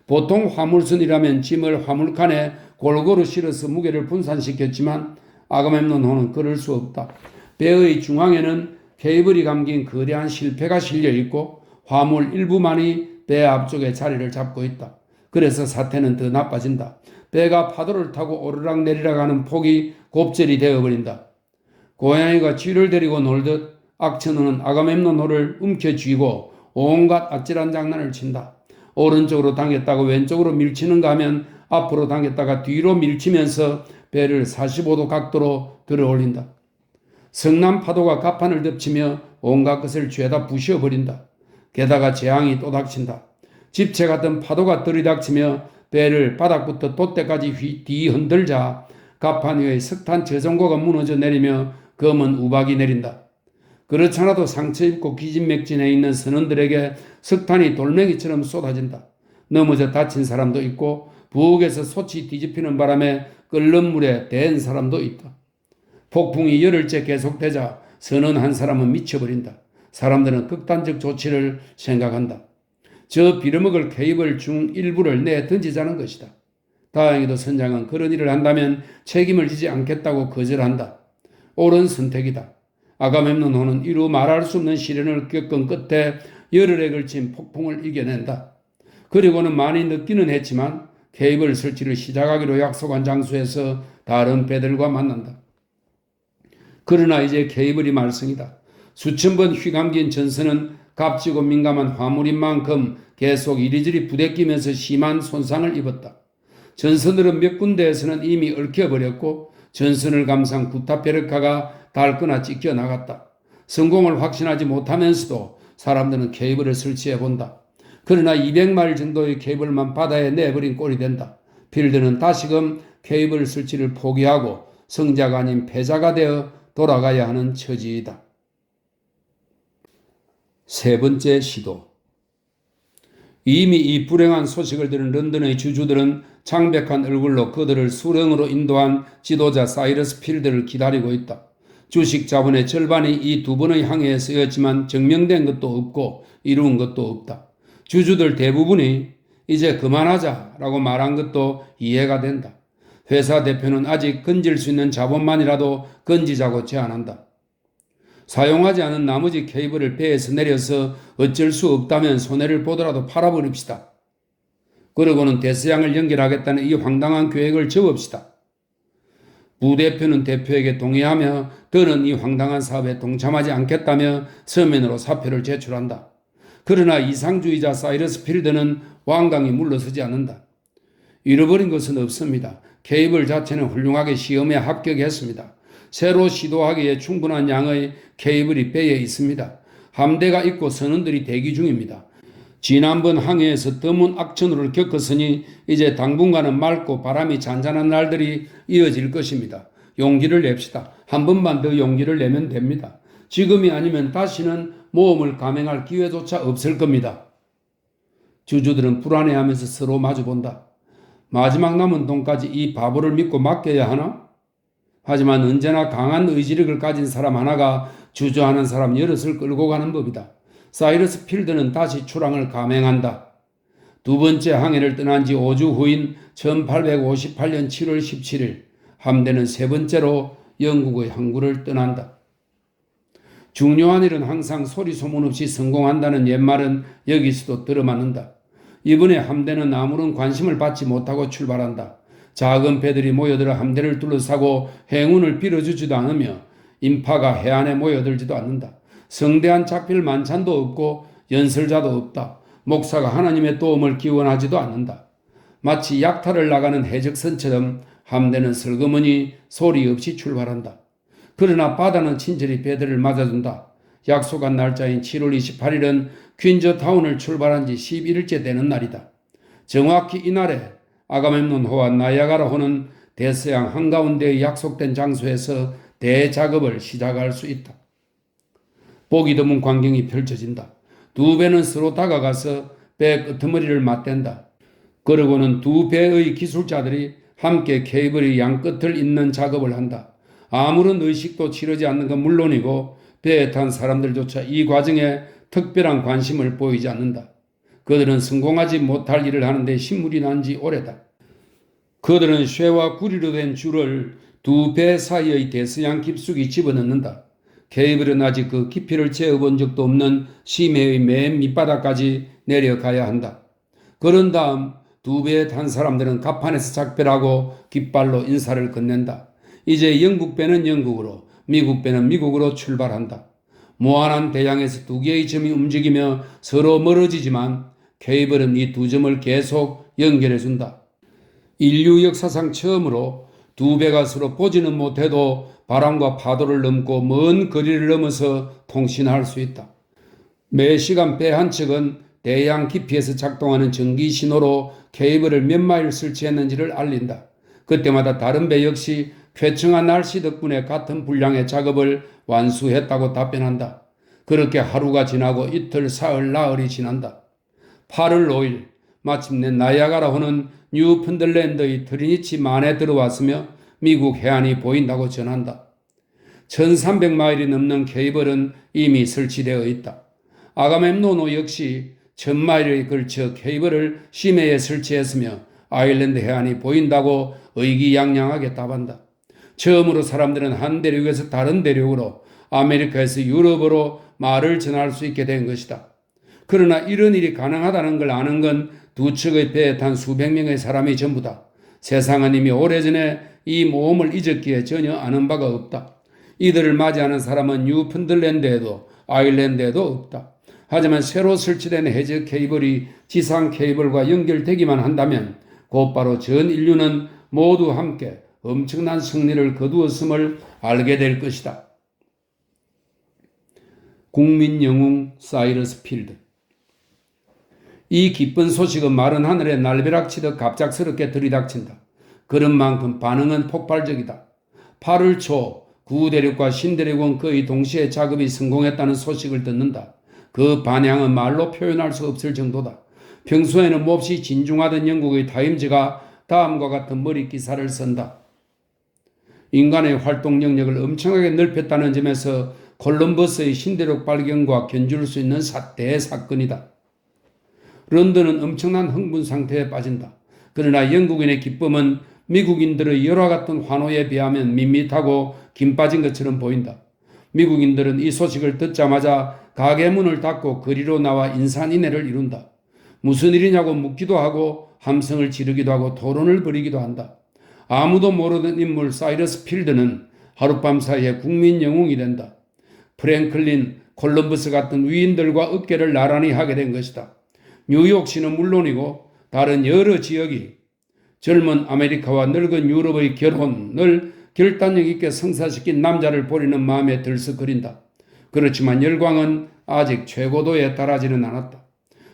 보통 화물선이라면 짐을 화물칸에 골고루 실어서 무게를 분산시켰지만 아가멤논호는 그럴 수 없다. 배의 중앙에는 케이블이 감긴 거대한 실패가 실려 있고 화물 일부만이 배 앞쪽에 자리를 잡고 있다. 그래서 사태는 더 나빠진다. 배가 파도를 타고 오르락 내리락 하는 폭이 곱절이 되어버린다. 고양이가 쥐를 데리고 놀듯 악천후는 아가멤논호를 움켜쥐고 온갖 아찔한 장난을 친다. 오른쪽으로 당겼다가 왼쪽으로 밀치는가 하면 앞으로 당겼다가 뒤로 밀치면서 배를 45도 각도로 들어올린다. 성난 파도가 갑판을 덮치며 온갖 것을 죄다 부셔버린다. 게다가 재앙이 또 닥친다. 집채 같은 파도가 들이닥치며 배를 바닥부터 돛대까지 뒤흔들자 갑판 위에 석탄 저정고가 무너져 내리며 검은 우박이 내린다. 그렇잖아도 상처 입고 기진맥진해 있는 선원들에게 석탄이 돌멩이처럼 쏟아진다. 넘어져 다친 사람도 있고 부엌에서 솥이 뒤집히는 바람에 끓는 물에 댄 사람도 있다. 폭풍이 열흘째 계속되자 선원 한 사람은 미쳐버린다. 사람들은 극단적 조치를 생각한다. 저 빌어먹을 케이블 중 일부를 내 던지자는 것이다. 다행히도 선장은 그런 일을 한다면 책임을 지지 않겠다고 거절한다. 옳은 선택이다. 아가멤논호는 이루 말할 수 없는 시련을 겪은 끝에 열흘에 걸친 폭풍을 이겨낸다. 그리고는 많이 늦기는 했지만 케이블 설치를 시작하기로 약속한 장소에서 다른 배들과 만난다. 그러나 이제 케이블이 말썽이다. 수천 번 휘감긴 전선은 값지고 민감한 화물인 만큼 계속 이리저리 부대끼면서 심한 손상을 입었다. 전선들은 몇 군데에서는 이미 얽혀버렸고 전선을 감싼 구타페르카가 닳거나 찢겨 나갔다. 성공을 확신하지 못하면서도 사람들은 케이블을 설치해 본다. 그러나 200마일 정도의 케이블만 바다에 내버린 꼴이 된다. 필드는 다시금 케이블 설치를 포기하고 성자가 아닌 패자가 되어 돌아가야 하는 처지이다. 세 번째 시도. 이미 이 불행한 소식을 들은 런던의 주주들은 창백한 얼굴로 그들을 수령으로 인도한 지도자 사이러스 필드를 기다리고 있다. 주식 자본의 절반이 이 두 번의 항해에 쓰였지만 증명된 것도 없고 이루은 것도 없다. 주주들 대부분이 이제 그만하자라고 말한 것도 이해가 된다. 회사 대표는 아직 건질 수 있는 자본만이라도 건지자고 제안한다. 사용하지 않은 나머지 케이블을 배에서 내려서 어쩔 수 없다면 손해를 보더라도 팔아버립시다. 그러고는 대서양을 연결하겠다는 이 황당한 계획을 접읍시다. 부대표는 대표에게 동의하며 더는 이 황당한 사업에 동참하지 않겠다며 서면으로 사표를 제출한다. 그러나 이상주의자 사이러스 필드는 완강히 물러서지 않는다. 잃어버린 것은 없습니다. 케이블 자체는 훌륭하게 시험에 합격했습니다. 새로 시도하기에 충분한 양의 케이블이 배에 있습니다. 함대가 있고 선원들이 대기 중입니다. 지난번 항해에서 드문 악천후를 겪었으니 이제 당분간은 맑고 바람이 잔잔한 날들이 이어질 것입니다. 용기를 냅시다. 한 번만 더 용기를 내면 됩니다. 지금이 아니면 다시는 모험을 감행할 기회조차 없을 겁니다. 주주들은 불안해하면서 서로 마주본다. 마지막 남은 돈까지 이 바보를 믿고 맡겨야 하나? 하지만 언제나 강한 의지력을 가진 사람 하나가 주저하는 사람 여럿을 끌고 가는 법이다. 사이러스 필드는 다시 출항을 감행한다. 두 번째 항해를 떠난 지 5주 후인 1858년 7월 17일 함대는 세 번째로 영국의 항구를 떠난다. 중요한 일은 항상 소리 소문 없이 성공한다는 옛말은 여기서도 들어맞는다. 이번에 함대는 아무런 관심을 받지 못하고 출발한다. 작은 배들이 모여들어 함대를 둘러싸고 행운을 빌어주지도 않으며 인파가 해안에 모여들지도 않는다. 성대한 작별 만찬도 없고 연설자도 없다. 목사가 하나님의 도움을 기원하지도 않는다. 마치 약탈을 나가는 해적선처럼 함대는 슬그머니 소리 없이 출발한다. 그러나 바다는 친절히 배들을 맞아준다. 약속한 날짜인 7월 28일은 퀸저타운을 출발한 지 11일째 되는 날이다. 정확히 이날에 아가멤논호와 나이아가라호는 대서양 한가운데의 약속된 장소에서 대작업을 시작할 수 있다. 보기 드문 광경이 펼쳐진다. 두 배는 서로 다가가서 배 끄트머리를 맞댄다. 그러고는 두 배의 기술자들이 함께 케이블의 양끝을 잇는 작업을 한다. 아무런 의식도 치르지 않는 건 물론이고 배에 탄 사람들조차 이 과정에 특별한 관심을 보이지 않는다. 그들은 성공하지 못할 일을 하는데 신물이 난 지 오래다. 그들은 쇠와 구리로 된 줄을 두 배 사이의 대서양 깊숙이 집어넣는다. 케이블은 아직 그 깊이를 재어본 적도 없는 심해의 맨 밑바닥까지 내려가야 한다. 그런 다음 두 배에 탄 사람들은 갑판에서 작별하고 깃발로 인사를 건넨다. 이제 영국 배는 영국으로, 미국 배는 미국으로 출발한다. 무한한 대양에서 두 개의 점이 움직이며 서로 멀어지지만 케이블은 이 두 점을 계속 연결해준다. 인류 역사상 처음으로 두 배가 서로 보지는 못해도 바람과 파도를 넘고 먼 거리를 넘어서 통신할 수 있다. 매 시간 배 한 척은 대양 깊이에서 작동하는 전기 신호로 케이블을 몇 마일 설치했는지를 알린다. 그때마다 다른 배 역시 쾌청한 날씨 덕분에 같은 분량의 작업을 완수했다고 답변한다. 그렇게 하루가 지나고 이틀, 사흘, 나흘이 지난다. 8월 5일 마침내 나이아가라호는 뉴펀들랜드의 트리니치 만에 들어왔으며 미국 해안이 보인다고 전한다. 1300마일이 넘는 케이블은 이미 설치되어 있다. 아가멤노노 역시 1000마일에 걸쳐 케이블을 심해에 설치했으며 아일랜드 해안이 보인다고 의기양양하게 답한다. 처음으로 사람들은 한 대륙에서 다른 대륙으로, 아메리카에서 유럽으로 말을 전할 수 있게 된 것이다. 그러나 이런 일이 가능하다는 걸 아는 건 두 척의 배에 탄 수백 명의 사람이 전부다. 세상은 이미 오래전에 이 모험을 잊었기에 전혀 아는 바가 없다. 이들을 맞이하는 사람은 뉴펀들랜드에도 아일랜드에도 없다. 하지만 새로 설치된 해저 케이블이 지상 케이블과 연결되기만 한다면 곧바로 전 인류는 모두 함께 엄청난 승리를 거두었음을 알게 될 것이다. 국민 영웅 사이러스 필드. 이 기쁜 소식은 마른 하늘에 날벼락치듯 갑작스럽게 들이닥친다. 그런 만큼 반응은 폭발적이다. 8월 초 구대륙과 신대륙은 거의 동시에 작업이 성공했다는 소식을 듣는다. 그 반향은 말로 표현할 수 없을 정도다. 평소에는 몹시 진중하던 영국의 타임즈가 다음과 같은 머리 기사를 쓴다. 인간의 활동 영역을 엄청나게 넓혔다는 점에서 콜럼버스의 신대륙 발견과 견줄 수 있는 대사건이다. 런던은 엄청난 흥분 상태에 빠진다. 그러나 영국인의 기쁨은 미국인들의 열화 같은 환호에 비하면 밋밋하고 김 빠진 것처럼 보인다. 미국인들은 이 소식을 듣자마자 가게 문을 닫고 거리로 나와 인산인해를 이룬다. 무슨 일이냐고 묻기도 하고 함성을 지르기도 하고 토론을 벌이기도 한다. 아무도 모르는 인물 사이러스 필드는 하룻밤 사이에 국민 영웅이 된다. 프랭클린, 콜럼버스 같은 위인들과 어깨를 나란히 하게 된 것이다. 뉴욕시는 물론이고 다른 여러 지역이 젊은 아메리카와 늙은 유럽의 결혼을 결단력 있게 성사시킨 남자를 보리는 마음에 들썩거린다. 그렇지만 열광은 아직 최고도에 달하지는 않았다.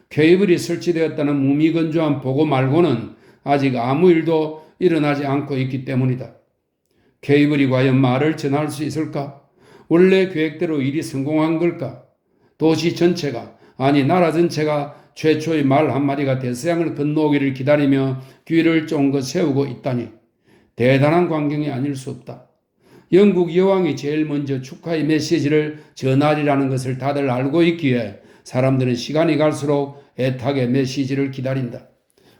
케이블이 설치되었다는 무미건조한 보고 말고는 아직 아무 일도 일어나지 않고 있기 때문이다. 케이블이 과연 말을 전할 수 있을까? 원래 계획대로 일이 성공한 걸까? 도시 전체가, 아니 나라 전체가 최초의 말 한마디가 대서양을 건너오기를 기다리며 귀를 쫑긋 세우고 있다니 대단한 광경이 아닐 수 없다. 영국 여왕이 제일 먼저 축하의 메시지를 전하리라는 것을 다들 알고 있기에 사람들은 시간이 갈수록 애타게 메시지를 기다린다.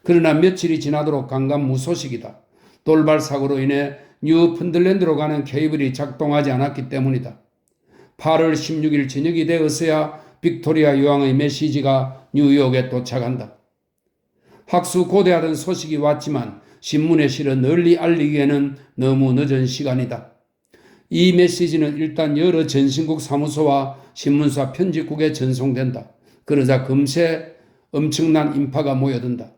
그러나 며칠이 지나도록 강간무소식이다. 돌발 사고로 인해 뉴펀들랜드로 가는 케이블이 작동하지 않았기 때문이다. 8월 16일 저녁이 되었어야 빅토리아 여왕의 메시지가 뉴욕에 도착한다. 학수고대하던 소식이 왔지만 신문에 실어 널리 알리기에는 너무 늦은 시간이다. 이 메시지는 일단 여러 전신국 사무소와 신문사 편집국에 전송된다. 그러자 금세 엄청난 인파가 모여든다.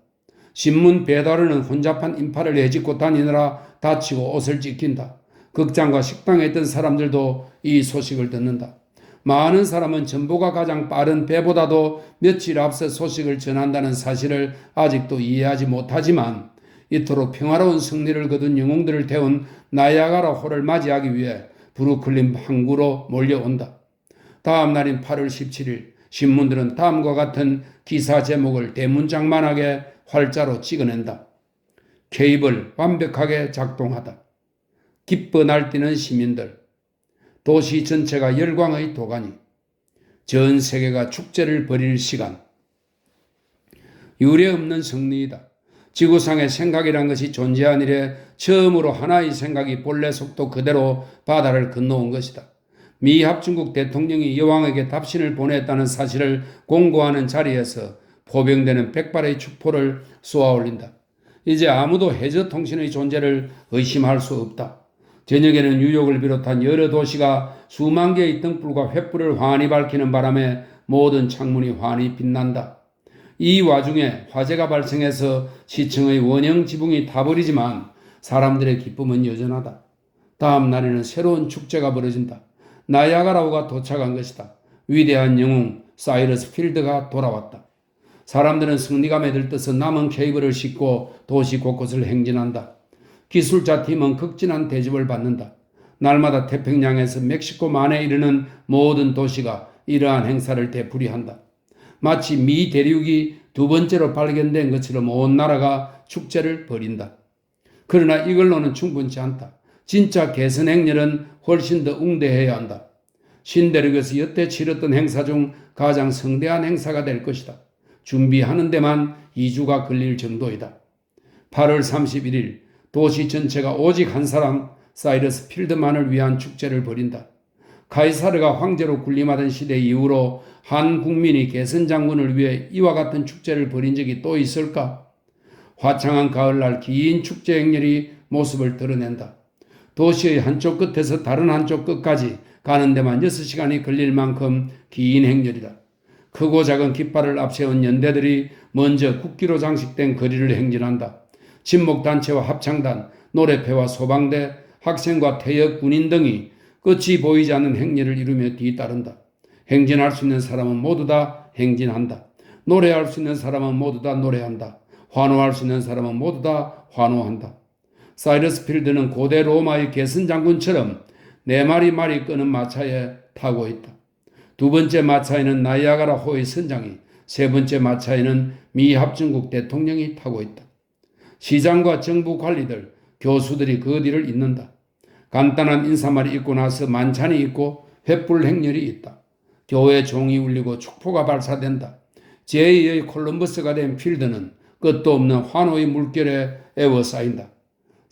신문 배달원은 혼잡한 인파를 헤집고 다니느라 다치고 옷을 찢긴다. 극장과 식당에 있던 사람들도 이 소식을 듣는다. 많은 사람은 전보가 가장 빠른 배보다도 며칠 앞서 소식을 전한다는 사실을 아직도 이해하지 못하지만 이토록 평화로운 승리를 거둔 영웅들을 태운 나이아가라호를 맞이하기 위해 브루클린 항구로 몰려온다. 다음 날인 8월 17일 신문들은 다음과 같은 기사 제목을 대문짝만하게 활자로 찍어낸다. 케이블 완벽하게 작동하다. 기뻐 날뛰는 시민들. 도시 전체가 열광의 도가니. 전 세계가 축제를 벌일 시간. 유례없는 승리이다. 지구상의 생각이란 것이 존재한 이래 처음으로 하나의 생각이 본래 속도 그대로 바다를 건너온 것이다. 미 합중국 대통령이 여왕에게 답신을 보냈다는 사실을 공고하는 자리에서 포병대는 백발의 축포를 쏘아올린다. 이제 아무도 해저통신의 존재를 의심할 수 없다. 저녁에는 뉴욕을 비롯한 여러 도시가 수만 개의 등불과 횃불을 환히 밝히는 바람에 모든 창문이 환히 빛난다. 이 와중에 화재가 발생해서 시청의 원형 지붕이 타버리지만 사람들의 기쁨은 여전하다. 다음 날에는 새로운 축제가 벌어진다. 나이아가라호가 도착한 것이다. 위대한 영웅 사이러스 필드가 돌아왔다. 사람들은 승리감에 들떠서 남은 케이블을 싣고 도시 곳곳을 행진한다. 기술자 팀은 극진한 대접을 받는다. 날마다 태평양에서 멕시코만에 이르는 모든 도시가 이러한 행사를 되풀이한다. 마치 미 대륙이 두 번째로 발견된 것처럼 온 나라가 축제를 벌인다. 그러나 이걸로는 충분치 않다. 진짜 개선 행렬은 훨씬 더 웅대해야 한다. 신대륙에서 여태 치렀던 행사 중 가장 성대한 행사가 될 것이다. 준비하는 데만 2주가 걸릴 정도이다. 8월 31일 도시 전체가 오직 한 사람 사이러스 필드만을 위한 축제를 벌인다. 카이사르가 황제로 군림하던 시대 이후로 한 국민이 개선 장군을 위해 이와 같은 축제를 벌인 적이 또 있을까? 화창한 가을날 긴 축제 행렬이 모습을 드러낸다. 도시의 한쪽 끝에서 다른 한쪽 끝까지 가는 데만 6시간이 걸릴 만큼 긴 행렬이다. 크고 작은 깃발을 앞세운 연대들이 먼저 국기로 장식된 거리를 행진한다. 친목단체와 합창단, 노래패와 소방대, 학생과 퇴역 군인 등이 끝이 보이지 않는 행렬을 이루며 뒤따른다. 행진할 수 있는 사람은 모두 다 행진한다. 노래할 수 있는 사람은 모두 다 노래한다. 환호할 수 있는 사람은 모두 다 환호한다. 사이러스 필드는 고대 로마의 개선 장군처럼 4마리 끄는 마차에 타고 있다. 두 번째 마차에는 나이아가라 호의 선장이, 세 번째 마차에는 미 합중국 대통령이 타고 있다. 시장과 정부 관리들, 교수들이 그 뒤를 잇는다. 간단한 인사말이 있고 나서 만찬이 있고 횃불 행렬이 있다. 교회 종이 울리고 축포가 발사된다. 제2의 콜럼버스가 된 필드는 끝도 없는 환호의 물결에 에워싸인다.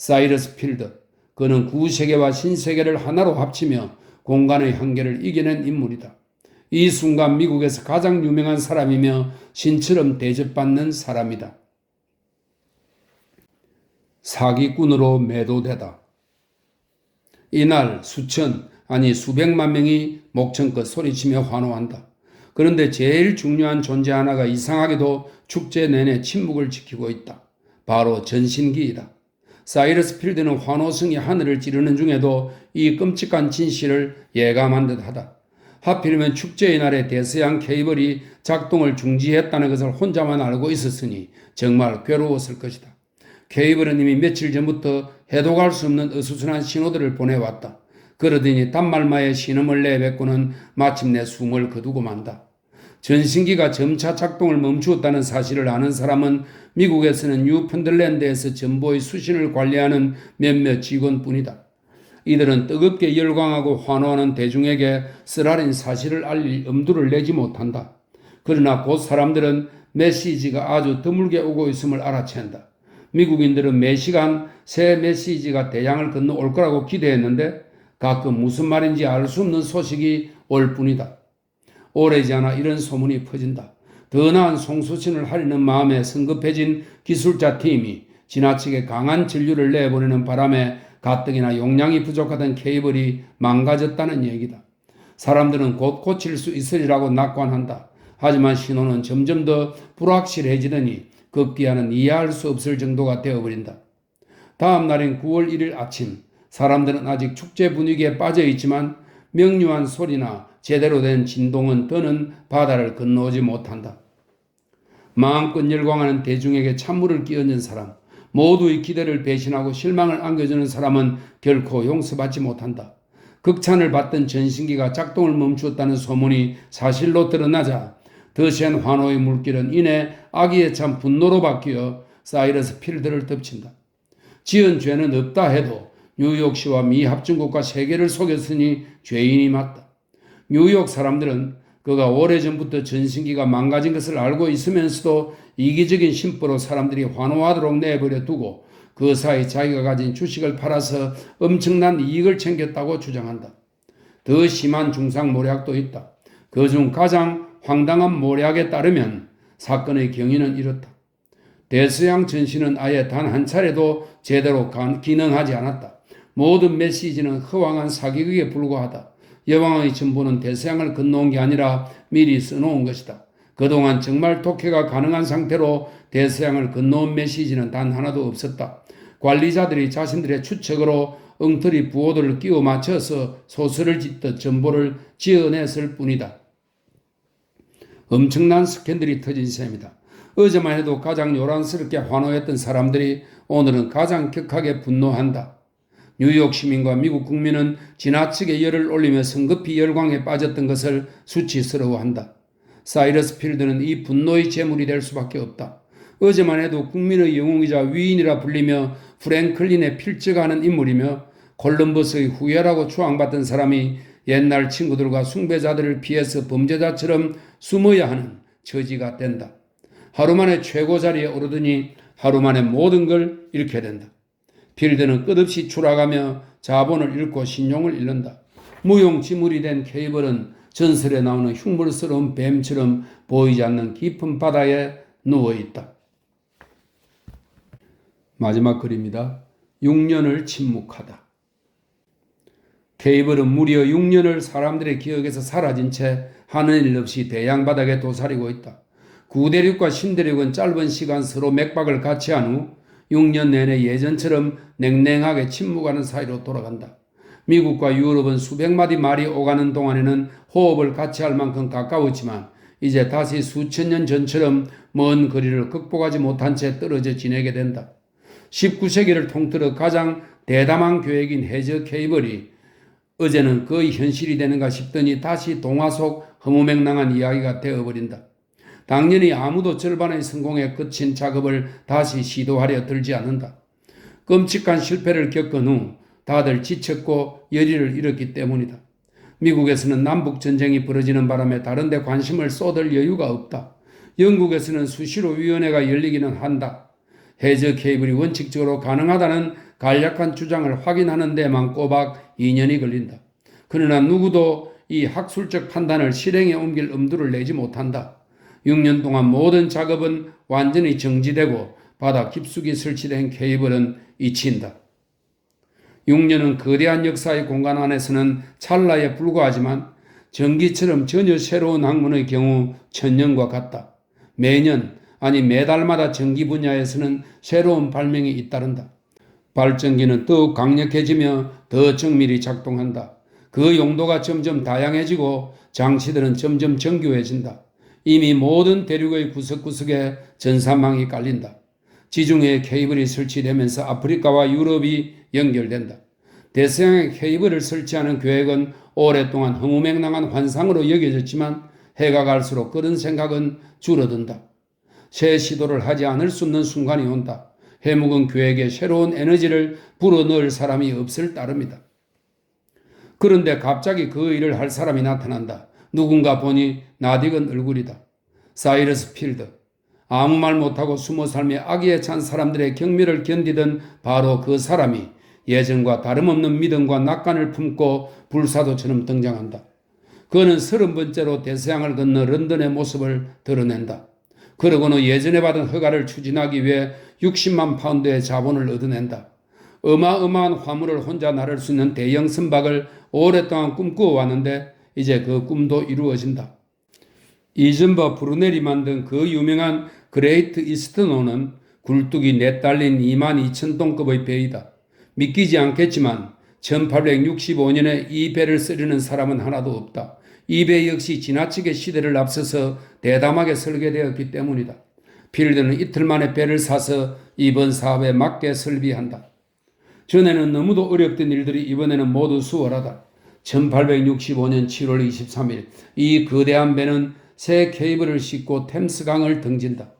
사이러스 필드, 그는 구세계와 신세계를 하나로 합치며 공간의 한계를 이겨낸 인물이다. 이 순간 미국에서 가장 유명한 사람이며 신처럼 대접받는 사람이다. 사기꾼으로 매도되다. 이날 수천, 아니 수백만 명이 목청껏 소리치며 환호한다. 그런데 제일 중요한 존재 하나가 이상하게도 축제 내내 침묵을 지키고 있다. 바로 전신기이다. 사이러스 필드는 환호성이 하늘을 찌르는 중에도 이 끔찍한 진실을 예감한 듯하다. 하필이면 축제의 날에 대서양 케이블이 작동을 중지했다는 것을 혼자만 알고 있었으니 정말 괴로웠을 것이다. 케이블은 이미 며칠 전부터 해독할 수 없는 어수선한 신호들을 보내왔다. 그러더니 단말마의 신음을 내뱉고는 마침내 숨을 거두고 만다. 전신기가 점차 작동을 멈추었다는 사실을 아는 사람은 미국에서는 뉴펀들랜드에서 전보의 수신을 관리하는 몇몇 직원뿐이다. 이들은 뜨겁게 열광하고 환호하는 대중에게 쓰라린 사실을 알릴 엄두를 내지 못한다. 그러나 곧 사람들은 메시지가 아주 드물게 오고 있음을 알아챈다. 미국인들은 매 시간 새 메시지가 대양을 건너 올 거라고 기대했는데 가끔 무슨 말인지 알 수 없는 소식이 올 뿐이다. 오래지 않아 이런 소문이 퍼진다. 더 나은 송수신을 하려는 마음에 성급해진 기술자 팀이 지나치게 강한 전류를 내보내는 바람에 가뜩이나 용량이 부족하던 케이블이 망가졌다는 얘기다. 사람들은 곧 고칠 수 있으리라고 낙관한다. 하지만 신호는 점점 더 불확실해지더니 급기야는 이해할 수 없을 정도가 되어버린다. 다음 날인 9월 1일 아침, 사람들은 아직 축제 분위기에 빠져 있지만 명료한 소리나 제대로 된 진동은 더는 바다를 건너오지 못한다. 마음껏 열광하는 대중에게 찬물을 끼얹은 사람, 모두의 기대를 배신하고 실망을 안겨주는 사람은 결코 용서받지 못한다. 극찬을 받던 전신기가 작동을 멈추었다는 소문이 사실로 드러나자 더센 환호의 물길은 이내 악의에 찬 분노로 바뀌어 사이러스 필드를 덮친다. 지은 죄는 없다 해도 뉴욕시와 미 합중국과 세계를 속였으니 죄인이 맞다. 뉴욕 사람들은 그가 오래전부터 전신기가 망가진 것을 알고 있으면서도 이기적인 심보로 사람들이 환호하도록 내버려 두고 그 사이 자기가 가진 주식을 팔아서 엄청난 이익을 챙겼다고 주장한다. 더 심한 중상모략도 있다. 그중 가장 황당한 모략에 따르면 사건의 경위는 이렇다. 대서양 전시는 아예 단 한 차례도 제대로 기능하지 않았다. 모든 메시지는 허황한 사기극에 불과하다. 여왕의 전부는 대서양을 건너온 게 아니라 미리 써놓은 것이다. 그동안 정말 독해가 가능한 상태로 대서양을 건너온 메시지는 단 하나도 없었다. 관리자들이 자신들의 추측으로 엉터리 부호들을 끼워 맞춰서 소설을 짓듯 전보를 지어냈을 뿐이다. 엄청난 스캔들이 터진 셈이다. 어제만 해도 가장 요란스럽게 환호했던 사람들이 오늘은 가장 격하게 분노한다. 뉴욕 시민과 미국 국민은 지나치게 열을 올리며 성급히 열광에 빠졌던 것을 수치스러워한다. 사이러스 필드는 이 분노의 제물이 될 수밖에 없다. 어제만 해도 국민의 영웅이자 위인이라 불리며 프랭클린에 필적하는 인물이며 콜럼버스의 후예라고 추앙받던 사람이 옛날 친구들과 숭배자들을 피해서 범죄자처럼 숨어야 하는 처지가 된다. 하루 만에 최고 자리에 오르더니 하루 만에 모든 걸 잃게 된다. 필드는 끝없이 추락하며 자본을 잃고 신용을 잃는다. 무용지물이 된 케이블은 전설에 나오는 흉물스러운 뱀처럼 보이지 않는 깊은 바다에 누워있다. 마지막 글입니다. 6년을 침묵하다. 케이블은 무려 6년을 사람들의 기억에서 사라진 채 하는 일 없이 대양바닥에 도사리고 있다. 구대륙과 신대륙은 짧은 시간 서로 맥박을 같이 한 후 6년 내내 예전처럼 냉랭하게 침묵하는 사이로 돌아간다. 미국과 유럽은 수백 마디 말이 오가는 동안에는 호흡을 같이 할 만큼 가까웠지만 이제 다시 수천 년 전처럼 먼 거리를 극복하지 못한 채 떨어져 지내게 된다. 19세기를 통틀어 가장 대담한 교획인 해저 케이블이 어제는 거의 현실이 되는가 싶더니 다시 동화 속 허무맹랑한 이야기가 되어버린다. 당연히 아무도 절반의 성공에 그친 작업을 다시 시도하려 들지 않는다. 끔찍한 실패를 겪은 후 다들 지쳤고 열의를 잃었기 때문이다. 미국에서는 남북전쟁이 벌어지는 바람에 다른 데 관심을 쏟을 여유가 없다. 영국에서는 수시로 위원회가 열리기는 한다. 해저 케이블이 원칙적으로 가능하다는 간략한 주장을 확인하는 데만 꼬박 2년이 걸린다. 그러나 누구도 이 학술적 판단을 실행에 옮길 엄두를 내지 못한다. 6년 동안 모든 작업은 완전히 정지되고 바다 깊숙이 설치된 케이블은 잊힌다. 6년은 거대한 역사의 공간 안에서는 찰나에 불과하지만 전기처럼 전혀 새로운 학문의 경우 천년과 같다. 매년 아니 매달마다 전기 분야에서는 새로운 발명이 잇따른다. 발전기는 더욱 강력해지며 더 정밀히 작동한다. 그 용도가 점점 다양해지고 장치들은 점점 정교해진다. 이미 모든 대륙의 구석구석에 전산망이 깔린다. 지중해에 케이블이 설치되면서 아프리카와 유럽이 연결된다. 대서양에 케이블을 설치하는 계획은 오랫동안 허무맹랑한 환상으로 여겨졌지만 해가 갈수록 그런 생각은 줄어든다. 새 시도를 하지 않을 수 없는 순간이 온다. 해묵은 계획에 새로운 에너지를 불어넣을 사람이 없을 따름이다. 그런데 갑자기 그 일을 할 사람이 나타난다. 누군가 보니 낯익은 얼굴이다. 사이러스 필드. 아무 말 못하고 숨어 삶에 악의에 찬 사람들의 경멸을 견디던 바로 그 사람이 예전과 다름없는 믿음과 낙관을 품고 불사도처럼 등장한다. 그는 30번째로 대서양을 건너 런던의 모습을 드러낸다. 그러고는 예전에 받은 허가를 추진하기 위해 60만 파운드의 자본을 얻어낸다. 어마어마한 화물을 혼자 나를 수 있는 대형 선박을 오랫동안 꿈꾸어 왔는데 이제 그 꿈도 이루어진다. 이전바 브루넬이 만든 그 유명한 그레이트 이스트노는 굴뚝이 내달린 22,000톤급의 배이다. 믿기지 않겠지만 1865년에 이 배를 쓰려는 사람은 하나도 없다. 이 배 역시 지나치게 시대를 앞서서 대담하게 설계되었기 때문이다. 필드는 이틀 만에 배를 사서 이번 사업에 맞게 설비한다. 전에는 너무도 어렵던 일들이 이번에는 모두 수월하다. 1865년 7월 23일 이 거대한 배는 새 케이블을 싣고 템스강을 등진다.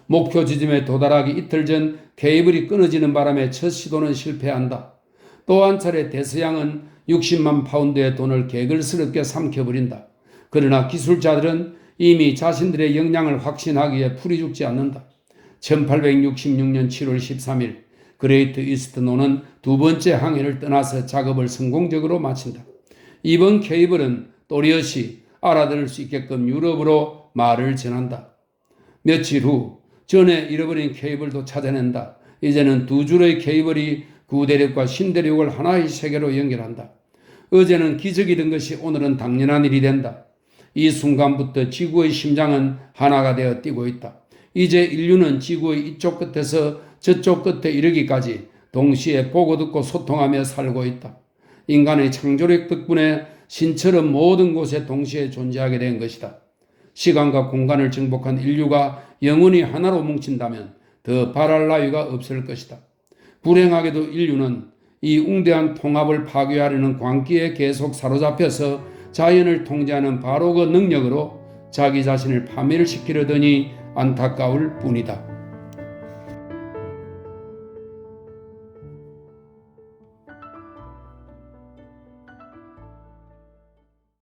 목표 지점에 도달하기 이틀 전 케이블이 끊어지는 바람에 첫 시도는 실패한다. 또 한 차례 대서양은 60만 파운드의 돈을 개걸스럽게 삼켜버린다. 그러나 기술자들은 이미 자신들의 역량을 확신하기에 풀이 죽지 않는다. 1866년 7월 13일 그레이트 이스트노는 두 번째 항해를 떠나서 작업을 성공적으로 마친다. 이번 케이블은 또리엇이 알아들을 수 있게끔 유럽으로 말을 전한다. 며칠 후 전에 잃어버린 케이블도 찾아낸다. 이제는 두 줄의 케이블이 구대륙과 신대륙을 하나의 세계로 연결한다. 어제는 기적이던 것이 오늘은 당연한 일이 된다. 이 순간부터 지구의 심장은 하나가 되어 뛰고 있다. 이제 인류는 지구의 이쪽 끝에서 저쪽 끝에 이르기까지 동시에 보고 듣고 소통하며 살고 있다. 인간의 창조력 덕분에 신처럼 모든 곳에 동시에 존재하게 된 것이다. 시간과 공간을 정복한 인류가 영원히 하나로 뭉친다면 더 바랄 나위가 없을 것이다. 불행하게도 인류는 이 웅대한 통합을 파괴하려는 광기에 계속 사로잡혀서 자연을 통제하는 바로 그 능력으로 자기 자신을 파멸시키려더니 안타까울 뿐이다.